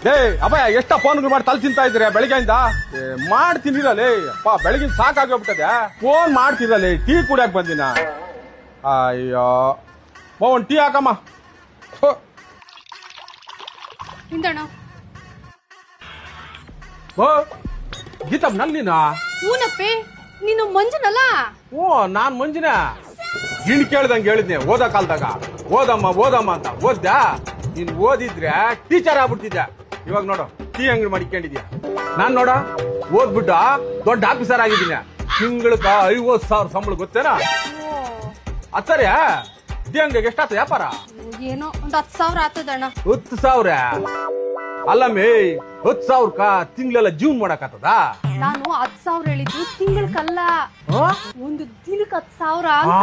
ಲೇ ಅಭಯ ಎಷ್ಟ ಫೋನ್ಗಳು ಮಾಡಿ ತಲೆ ತಿಂತಾ ಇದ್ದೀರಾ ಬೆಳಗ್ಗೆಯಿಂದ ಮಾಡ್ತೀನಿರಲೇ ಅಪ್ಪ ಬೆಳಗಿನ ಸಾಕಾಗೋಗ್ಬಿಟ್ಟದೆ ಫೋನ್ ಮಾಡ್ತಿರಲೇ ಟೀ ಕುಡಿಯಕ್ ಬಂದಿನ ಅಯ್ಯೋ ಒಂದ್ ಟೀ ಹಾಕಮ್ಮ ಇಂದಣ್ಣ ಓ ಗೀತಮ್ಮ ನಲ್ಲಿನ ಊನಪ್ಪೆ ನೀನು ಮಂಜುನಲ್ಲ. ಓ ನಾನ್ ಮಂಜಿನ ಗಿಣ್ ಕೇಳ್ದಂಗೆ ಹೇಳಿದ್ನೆ ಓದ ಕಾಲ್ದಾಗ ಓದಮ್ಮ ಅಂತ ಓದ್ಯಾ ನೀನ್ ಓದಿದ್ರೆ ಟೀಚರ್ ಆಗ್ಬಿಡ್ತಿದ್ಯಾ. ಇವಾಗ ನೋಡು ಟೀ ಅಂಗಡಿ ಮಾಡಿಕೊಂಡಿದ್ಯಾ. ನಾನ್ ನೋಡ ಓದ್ಬಿಟ್ಟ ದೊಡ್ಡ ಆಫೀಸರ್ ಆಗಿದ್ದೀನಿ. ತಿಂಗಳಕ 50,000 ಸಂಬಳ ಗೊತ್ತೇನಾ? ಅತ್ತರ್ಯ ಟೀ ಅಂಗಡಿಗೆ ಎಷ್ಟಾತ ವ್ಯಾಪಾರ? ಏನೋ ಒಂದ್ 10,000 ಆತದಣ್ಣ. 10,000 ಅಲ್ಲಮ್ಮೇ 10,000ಕ ತಿಂಗಳೆಲ್ಲ ಜೀವನ ಮಾಡಕತ್ತದ. ನಾನು 10,000 ಹೇಳಿದ್ದು ತಿಂಗಳಕ್ಕಲ್ಲ, ಒಂದು ದಿನಕ್ಕೆ 10,000 ಅಂತ.